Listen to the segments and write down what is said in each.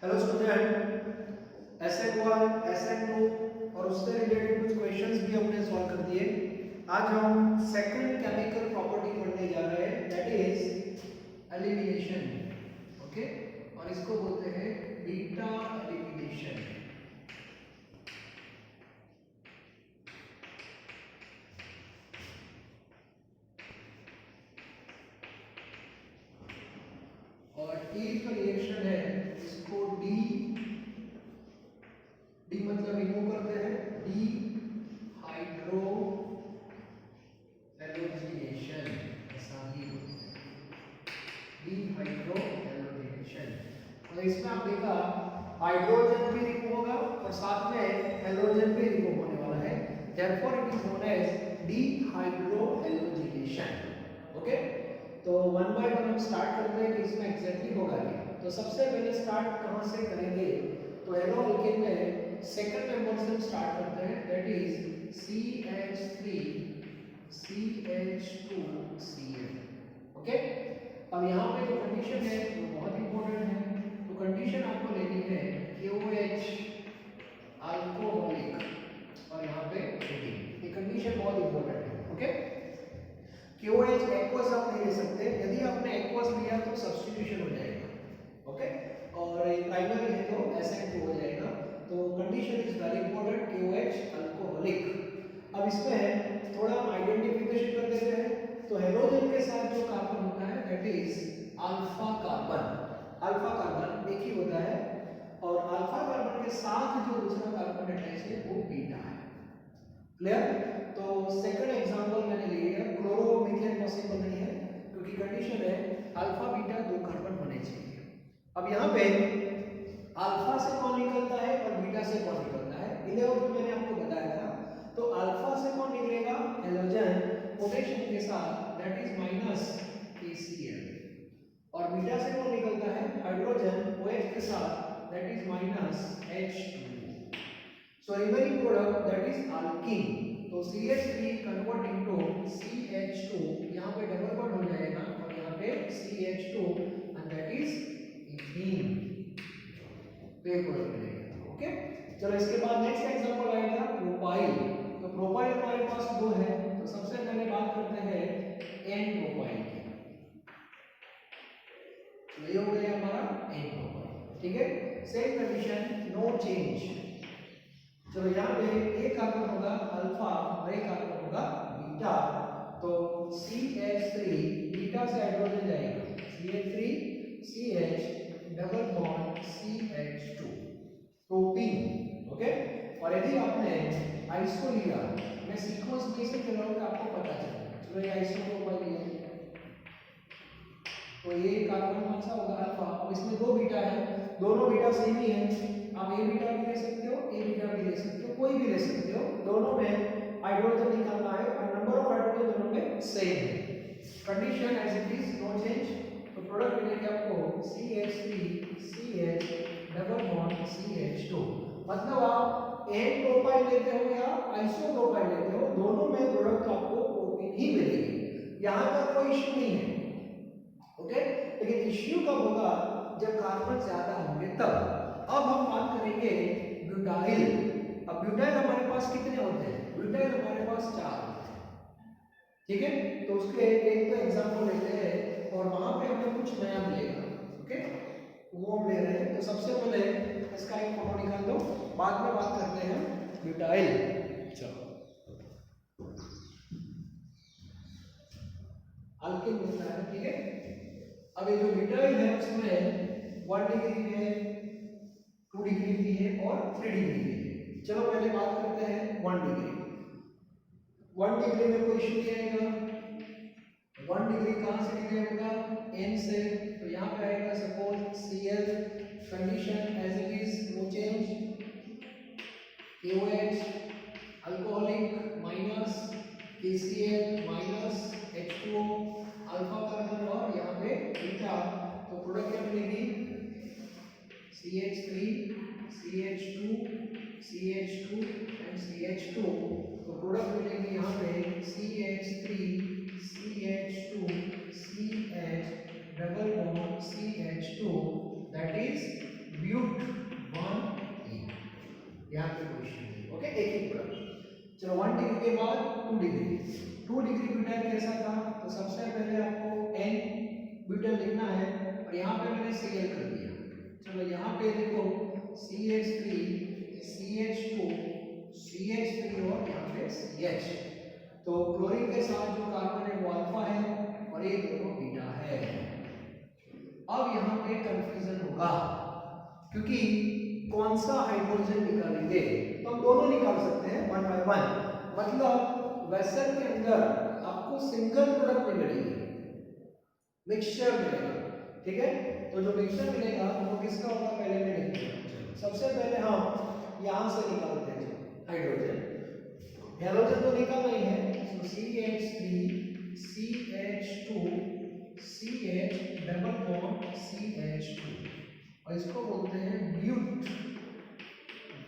Hello student, SN1, SN2 और उससे related कुछ क्वेश्चंस भी हमने सॉल्व कर दिए। आज हम सेकंड केमिकल प्रॉपर्टी पढ़ने जा रहे हैं, दैट इज एलिमिनेशन। ओके, और इसको बोलते हैं बीटा एलिमिनेशन। और ई का रिएक्शन है, इसको डी मतलब रिमूव करते हैं, डी हाइड्रो एलोजिनेशन, ऐसा ही बोलते हैं, डिहाइड्रो एलोजिनेशन। और इसमें आप देखा हाइड्रोजन भी रिमूव होगा और साथ में हेलोजन भी रिमूव होने वाला है, therefore it is known as dehydrohalogenation. Okay, तो वन बाय वन हम स्टार्ट करते हैं कि इसमें एग्जैक्टली होगा क्या। तो सबसे पहले स्टार्ट कहां से करेंगे, तो एलो अल्केन में सेकंड मेंबर से हम स्टार्ट करते हैं, that is CH3 CH2Cl। Okay, अब यहाँ पे जो कंडीशन है वो बहुत इंपॉर्टेंट है। तो कंडीशन आपको लेनी है KOH अल्कोहलिक और यहाँ पे एथिलीन। ये कंडीशन बहुत इंपॉर्टेंट है। ओके, KOH एक्वस आप नहीं ले सकते, यदि आपने एक्वस लिया तो सब्स्टिट्यूशन हो जाएगा। ओके, और प्राइमरी है तो SN2 हो जाएगा। तो condition is very important, KOH alcoholic. अब इसमें थोड़ा आइडेंटिफिकेशन कर देते हैं। तो हेलोजन के साथ जो कार्बन होता है that is alpha carbon. Alpha carbon एक ही होता है और अल्फा कार्बन के साथ जो दूसरा कार्बन अटैच है वो बीटा है। क्लियर? तो सेकंड एग्जांपल मैंने लिया है, क्लोरोमीथेन पॉसिबल नहीं है क्योंकि कंडीशन है अल्फा बीटा दो कार्बन होने चाहिए। अब यहाँ पे अल्फा से कौन निकलता है और बीटा से कौन निकलता है, 11th में मैंने आपको बताया था। तो अल्फा से कौन निकलेगा, हेलोजन पोटेशियम के साथ, दैट इज माइनस KCl। और बीटा से कौन निकलता है, हाइड्रोजन OH के साथ, that is minus H2। So remaining product that is alkyne. तो CH3 कन्वर्ट इनटू CH2, यहाँ पे डबल बॉन्ड हो जाएगा और यहाँ पे CH2 and that is ethene. Product मिलेगा। ओके, चलो इसके बाद नेक्स्ट एग्जांपल आएगा प्रोपाइल। तो प्रोपाइल हमारे पास दो है, तो सबसे पहले बात करते हैं एन प्रोपाइल की। तो ये हो गया हमारा एन प्रोपाइल। ठीक है, सेम कंडीशन, नो चेंज। चलो यहाँ पे एक कार्बन होगा अल्फा और एक कार्बन होगा बीटा। तो CH3 बीटा से हाइड्रोजन जाएगा, CH3 CH double bond CH2, propene. Okay, और यदि आपने आइसो लिया, मैं सीक्वेंस में से चलाऊंगा आपको पता चलेगा। चलो ये आइसो प्रोपाइल लिया, तो ये कार्बन कौन सा होगा, अल्फा। अब इसमें दो बीटा है, दोनों बीटा सेम ही है। आप ए बीटा भी ले सकते हो, ए बीटा भी ले सकते हो, कोई भी ले सकते हो, दोनों में हाइड्रोजन निकालना है और नंबर ऑफ हाइड्रोजन दोनों में सेम है। Condition as it is, no change. तो प्रोडक्ट मिलेगा आपको CH3 CH double bond CH2। मतलब आप एन प्रोपाइल लेते हो या आइसो प्रोपाइल लेते हो, दोनों में प्रोडक्ट आपको प्रोपीन ही मिलेगी, यहाँ पर कोई इश्यू नहीं है। ओके, लेकिन इश्यू कब होगा, जब कार्बन ज्यादा होंगे तब। अब हम बात करेंगे ब्यूटाइल। अब ब्यूटाइल हमारे पास कितने होते हैं, ब्यूटाइल हमारे पास 4 होते हैं। ठीक है, तो उसके एक तो एग्जांपल लेते हैं और वहां पे हमें कुछ नया मिलेगा। ओके, वो हम ले रहे हैं। तो सबसे पहले इसका एक फोटो निकाल दो, बाद में बात करते हैं ब्यूटाइल। चलो, अल्किल मिलता है। ठीक है, अब ये जो ब्यूटाइल है उसमें 1 डिग्री में, 2 डिग्री भी है और 3 डिग्री भी है। चलो पहले बात करते हैं 1 डिग्री। 1 डिग्री में कोई इश्यू नहीं आएगा। 1 डिग्री कहां से निकलेगा, N से। तो यहाँ पे आएगा suppose Cl, condition as it is, no change. KOH alcoholic minus KCl minus H2O alpha carbon और यहाँ पे बीटा। तो प्रोडक्ट क्या मिलेगी, CH3 CH2 CH2 and CH2। तो प्रोडक्ट मिलेगी यहाँ पे CH3 CH2 CH double bond CH2, that is butene. Degree. 2 degree butene कैसा था? तो सबसे पहले आपको n ब्यूटेन लिखना है और यहाँ पे मैंने Cl कर दिया। चलो यहाँ पे देखो CH3 CH2 CH3 और यहाँ पे CH। तो क्लोरीन के साथ जो कार्बन है वो अल्फा है और ये दोनों बीटा है। अब यहाँ पे कंफ्यूजन होगा क्योंकि कौन सा हाइड्रोजन निकालेंगे, तो हम दोनों निकाल सकते हैं 1 by 1। मतलब वेसल के अंदर आपको सिंगल प्रोडक्ट नहीं मिलेगी, मिक्सचर मिलेगा। ठीक है, तो जो मिक्सचर मिलेगा वो किसका होगा पहले मैं लिखते हैं। सबसे पहले हम यहाँ से निकालते हैं हाइड्रोजन। हैलोजन तो निकालना ही है, तो CH3 CH2 CH double bond CH2 और इसको बोलते हैं ब्यूट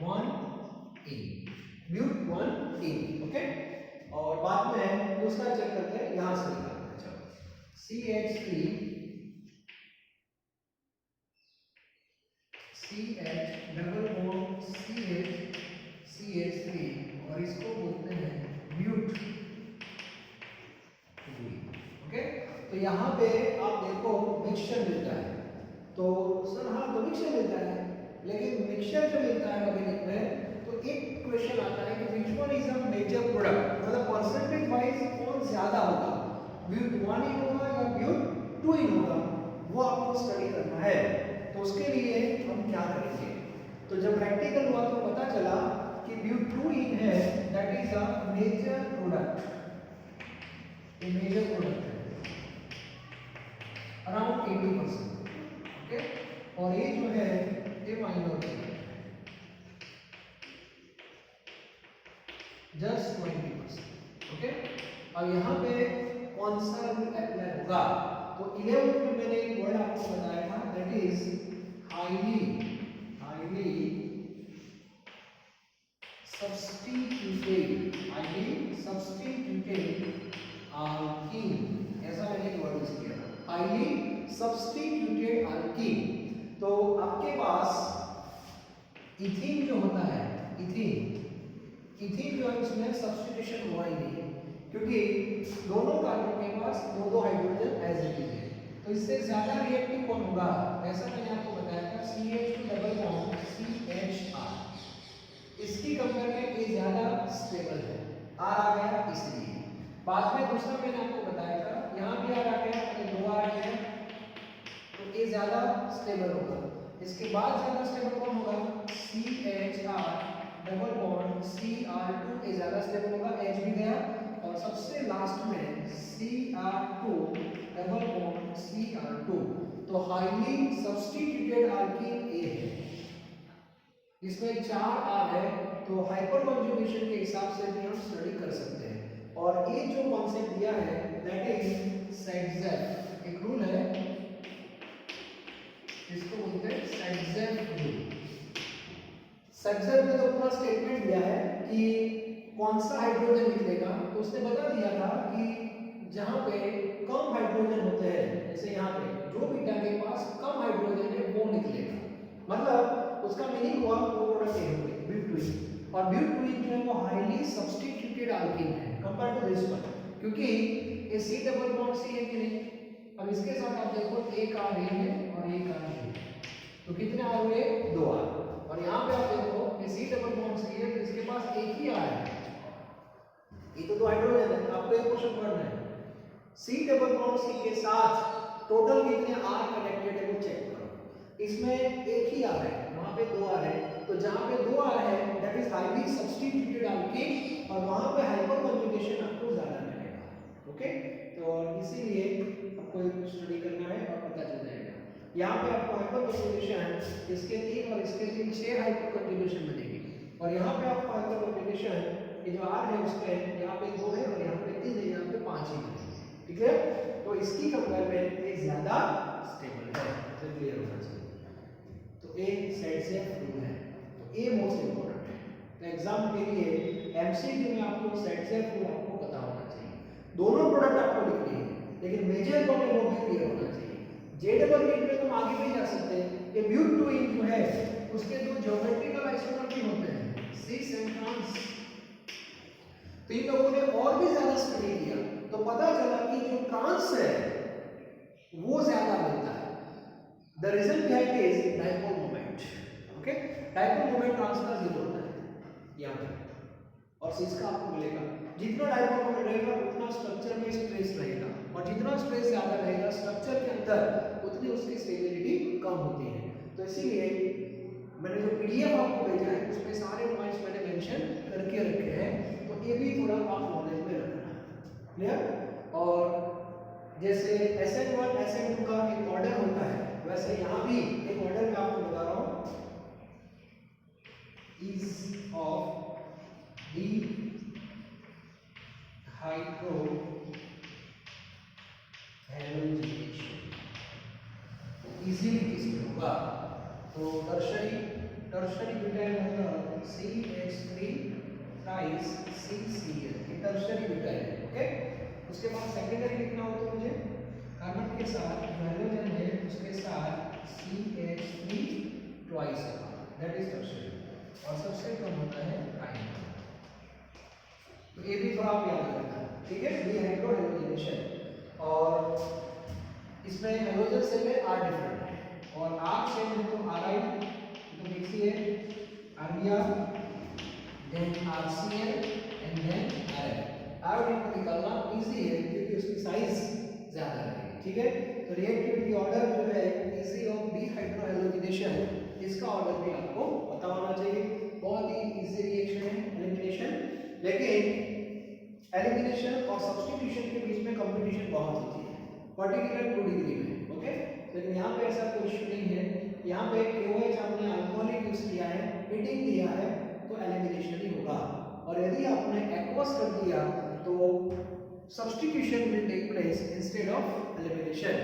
1 ब्यूट 1 ओके। और बाद में दूसरा चेक करते हैं, यहां से निकालते हैं। चलो CH3 CH double bond CH3 और इसको बोलते हैं ब्यूट 2 ओके। तो यहाँ पे आप देखो मिक्सचर मिलता है, तो सर हाँ तो मिक्सचर मिलता है, लेकिन मिक्सचर जो मिलता है ऑर्गेनिक में तो एक क्वेश्चन आता है कि which one is a major product, मतलब परसेंटेज वाइज कौन ज्यादा होगा, ब्यूट 1 इन होगा या ब्यूट 2 इन होगा, वो आपको स्टडी करना है। तो उसके लिए हम क्या करेंगे, तो जब प्रैक्टिकल हुआ तो पता चला कि ब्यूट 2 इन है, that is a major product, ये मेजर प्रोडक्ट है अराउंड 80%। ओके, और ये जो है ये माइनर है जस्ट 20%। ओके, अब यहाँ पे कौन सा रूल अप्लाई होगा, तो 11th में मैंने एक वर्ड आपको बताया था, that is highly substituted alkyne, ऐसा मैंने एक वर्ड यूज किया था, हाईली सब्स्टिट्यूटेड अल्कीन। तो आपके पास इथीन जो होता है, इथीन जो है उसमें सब्स्टिट्यूशन हुआ ही नहीं है, क्योंकि दोनों कार्बन के पास दो हाइड्रोजन एज इट इज है। तो इससे ज्यादा रिएक्टिव कौन होगा, ऐसा मैंने आपको बताया था CH2 डबल बॉन्ड CHR, इसकी कंपेयर में ये ज्यादा स्टेबल है, R आ गया इसलिए। बाद में दूसरा मैंने आपको बताया था, यहाँ भी R आ गया तो 2 R आ गया, तो ये ज्यादा स्टेबल होगा। इसके बाद ज्यादा स्टेबल कौन होगा, CHR डबल बॉन्ड Cr2, ये ज्यादा स्टेबल होगा, H भी गया। और सबसे लास्ट में Cr2 डबल बॉन्ड Cr2, तो हाईली सब्स्टिट्यूटेड अल्कीन ए है, इसमें 4 R है, तो हाइपर कॉन्जुगेशन के हिसाब से भी हम स्टडी कर सकते हैं। और ये जो कॉन्सेप्ट दिया है दैट इज सेटजेफ, एक रूल है, इसको बोलते हैं सेटजेफ रूल। सेटजेफ ने तो अपना स्टेटमेंट दिया है कि कौन सा हाइड्रोजन निकलेगा, तो उसने बता दिया था कि जहां पे कम हाइड्रोजन होते हैं, जैसे यहाँ पे जो बीटा के पास कम हाइड्रोजन है वो निकलेगा, मतलब उसका मीनिंग हुआ वो प्रोडक्ट ए होंगे ब्यूट 2, और ब्यूट 2 जो है वो हाईली सब्स्टिट्यूटेड अल्कीन है कंपेयर टू दिस वन, क्योंकि ये C डबल बॉन्ड C है कि नहीं। अब इसके साथ आप देखो एक R है और एक R है, तो कितने R हुए, 2 R। और यहाँ पे आप देखो ये C डबल बॉन्ड C है, तो इसके पास एक ही R है, ये तो 2 हाइड्रोजन है। आपको एक क्वेश्चन पढ़ना है, C डबल बॉन्ड C के साथ टोटल कितने R कनेक्टेड है वो चेक करो, इसमें एक ही R है, वहां पे 2 R है, तो जहां पे 2 R है that is highly substituted alkyne, और वहां पे हाइपर कॉन्जुगेशन आपको ज्यादा मिलेगा। ओके, तो इसीलिए आपको स्टडी करना है और पता चल जाएगा। यहाँ पे आपको हाइपर कॉन्जुगेशन इसके 3 और इसके 3 6 हाइपर कॉन्जुगेशन मिलेगी, और यहाँ पे आपको हाइपर कॉन्जुगेशन ये जो R है उसमें यहाँ पे 2 है और यहाँ पे 3 है, यहाँ पे 5 ही है। ठीक है, तो इसकी कंपेयर में ये ज्यादा स्टेबल है, तो क्लियर होना चाहिए। तो ए सेटजेफ रूल है, तो ए मोस्ट इंपोर्टेंट है। तो एग्जाम के लिए एमसीक्यू में आपको सेटजेफ रूल आपको पता होना चाहिए, दोनों प्रोडक्ट आपको लिखने हैं, लेकिन मेजर कौन है वो भी क्लियर होना चाहिए। जे डबल इन में तुम आगे भी जा सकते हैं, ये ब्यूट 2 इन जो है उसके दो ज्योमेट्रिकल आइसोमर भी होते हैं, 6 and trans, तो इन लोगों ने और भी ज्यादा स्टडी किया तो पता चला कि जो ट्रांस है वो ज्यादा मिलता है। The reason behind is dipole moment. Okay, dipole moment trans का 0 होता है यहाँ पे, और इसका आपको मिलेगा जितना डाइपोल मोमेंट रहेगा उतना स्ट्रक्चर में स्ट्रेस रहेगा, और जितना स्ट्रेस ज्यादा रहेगा स्ट्रक्चर के अंदर उतनी उसकी स्टेबिलिटी कम होती है। तो इसीलिए मैंने जो पीडीएफ आपको भेजा है उसमें सारे पॉइंट्स मैंने मेंशन करके रखे हैं, तो ये भी थोड़ा आप नॉलेज में रखना। क्लियर? और जैसे SN1 SN2 का एक ऑर्डर होता है, वैसे यहाँ भी एक ऑर्डर मैं आपको बता रहा हूँ, is of D hydro halogenation easily किसमें होगा, तो टर्शरी ब्यूटाइल होगा CH3 ट्राइस CCl, ये टर्शरी ब्यूटाइल है। ओके, उसके बाद सेकेंडरी लिखना हो तो मुझे कार्बन के साथ हाइड्रोजन है उसके साथ CH3 ट्वाइस होगा, दैट इज टर्शरी, और सबसे कम होता है प्राइमरी। तो ये भी थोड़ा आप याद रखना, ठीक है। डीहाइड्रो हैलोजिनेशन, और इसमें हैलोजन से में R डिफरेंट है, और R से है तो RI तो लिखिए आर्या, then RCl and then RN। Iodine को निकालना इजी है क्योंकि उसकी साइज ज्यादा है, ठीक है। तो रिएक्टिविटी ऑर्डर जो है इजी ऑफ डीहाइड्रो हैलोजिनेशन, इसका ऑर्डर भी आपको पता होना चाहिए। बहुत ही इजी रिएक्शन है एलिमिनेशन, लेकिन एलिमिनेशन और सब्स्टिट्यूशन के बीच में कंपटीशन बहुत होती है, पर्टिकुलर 2 डिग्री में। ओके, लेकिन यहाँ पे ऐसा कुछ नहीं है, यहाँ पे KOH आपने अल्कोहलिक यूज किया है, हीटिंग दिया है, तो एलिमिनेशन ही होगा। और यदि आपने एक्वस कर दिया तो substitution will take place instead of elimination,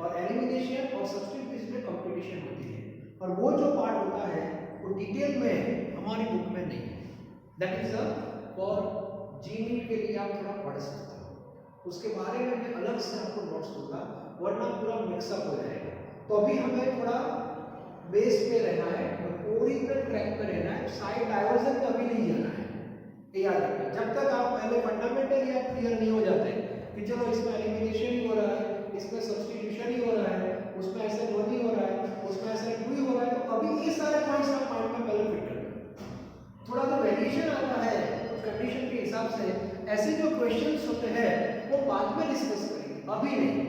और एलिमिनेशन और सब्स्टिट्यूशन में कंपटीशन होती है, और वो जो पार्ट होता है वो डिटेल में हमारी बुक में नहीं है। दैट इज फॉर जीनीट के लिए आप थोड़ा पढ़ सकते हो, उसके बारे में मैं अलग से आपको नोट्स दूंगा, वरना पूरा मिक्सअप हो जाएगा। तो अभी हमें थोड़ा बेस पे रहना है, ओरिजिनल ट्रैक पे रहना है, साइड डाइवर्जन पे अभी नहीं जाना है, याद रखना। जब तक आप पहले फंडामेंटल या क्लियर नहीं हो जाते कि चलो इसमें एलिमिनेशन ही हो रहा है, इसमें सब्स्टिट्यूशन ही हो रहा है, उसमें SN1 ही हो रहा है, उसमें SN2 ही हो रहा है, तो अभी ये सारे पॉइंट्स आप माइंड में पहले फिट कर लो। थोड़ा तो वेरिएशन आता है उस कंडीशन के हिसाब से, ऐसे जो क्वेश्चंस होते हैं वो बाद में डिस्कस करेंगे, अभी नहीं।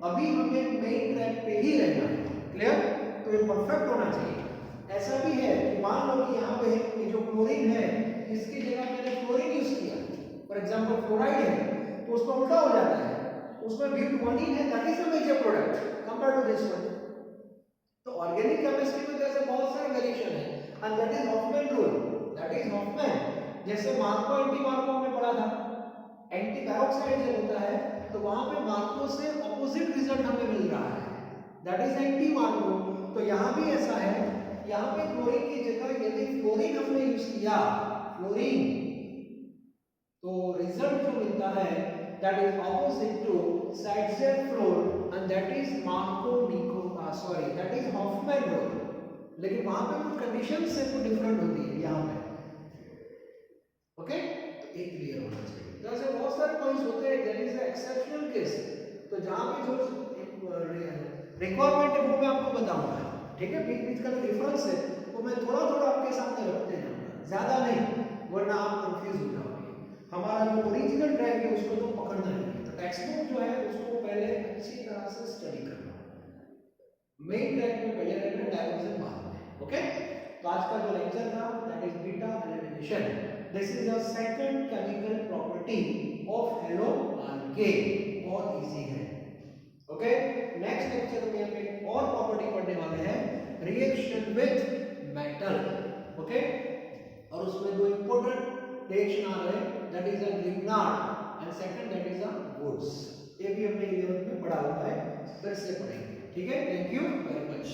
अभी हमें मेन ट्रैक पे ही रहना है। क्लियर? तो ये परफेक्ट होना चाहिए। ऐसा भी है कि मान लो कि यहाँ पे ये जो क्लोरीन है इसकी जगह मैंने फ्लोरीन यूज किया, फॉर एग्जांपल फ्लोराइड है तो उसका उल्टा हो जाता है, उसमें ब्यूटाडीन है, that is a major product compared to this one. तो ऑर्गेनिक केमिस्ट्री में जैसे बहुत सारे वेरिएशन है, and that is Hofmann rule, that is Hofmann. जैसे मार्को एंटी मार्को हमने पढ़ा था, एंटी पैरोक्साइड जब होता है तो वहां पे मार्को से ऑपोजिट रिजल्ट हमें मिल रहा है, दैट इज एंटी मार्को। तो यहाँ भी ऐसा है, यहाँ पे क्लोरीन की जगह यदि फ्लोरीन हमने यूज किया, फ्लोरीन, तो रिजल्ट जो मिलता है that is opposite to Saytzeff floor, and that is Markovnikov sorry that is Hofmann rule. लेकिन वहां पे कुछ कंडीशंस से कुछ डिफरेंट होती है यहाँ पे। ओके, तो एक क्लियर होना चाहिए। तो ऐसे बहुत सारे पॉइंट्स होते हैं, there is a exceptional case, तो जहां पे जो रिक्वायरमेंट है वो मैं आपको बताऊंगा, ठीक है। बीच बीच का जो डिफरेंस है वो मैं थोड़ा थोड़ा आपके सामने रखते जाऊंगा, ज्यादा नहीं, वरना आप कंफ्यूज हो जाओगे। हमारा जो ओरिजिनल ट्रैक है उसको तो पकड़ना है, तो टेक्स्ट बुक जो है उसको पहले अच्छी तरह से स्टडी करना, मेन ट्रैक में पहले रहना, डाइवर्जन बाद में। ओके, तो आज का जो लेक्चर था that is beta elimination. This is a second chemical property of hello alkane, बहुत इजी है। ओके, नेक्स्ट लेक्चर में हम एक और प्रॉपर्टी पढ़ने वाले हैं, रिएक्शन विद मेटल। ओके, और उसमें दो इंपॉर्टेंट रिएक्शन आ रहे हैं, that is a Grignard and second that is a Wurtz. ये भी हमने 11th में पढ़ा हुआ है, फिर से पढ़ेंगे, ठीक है। Thank you very much.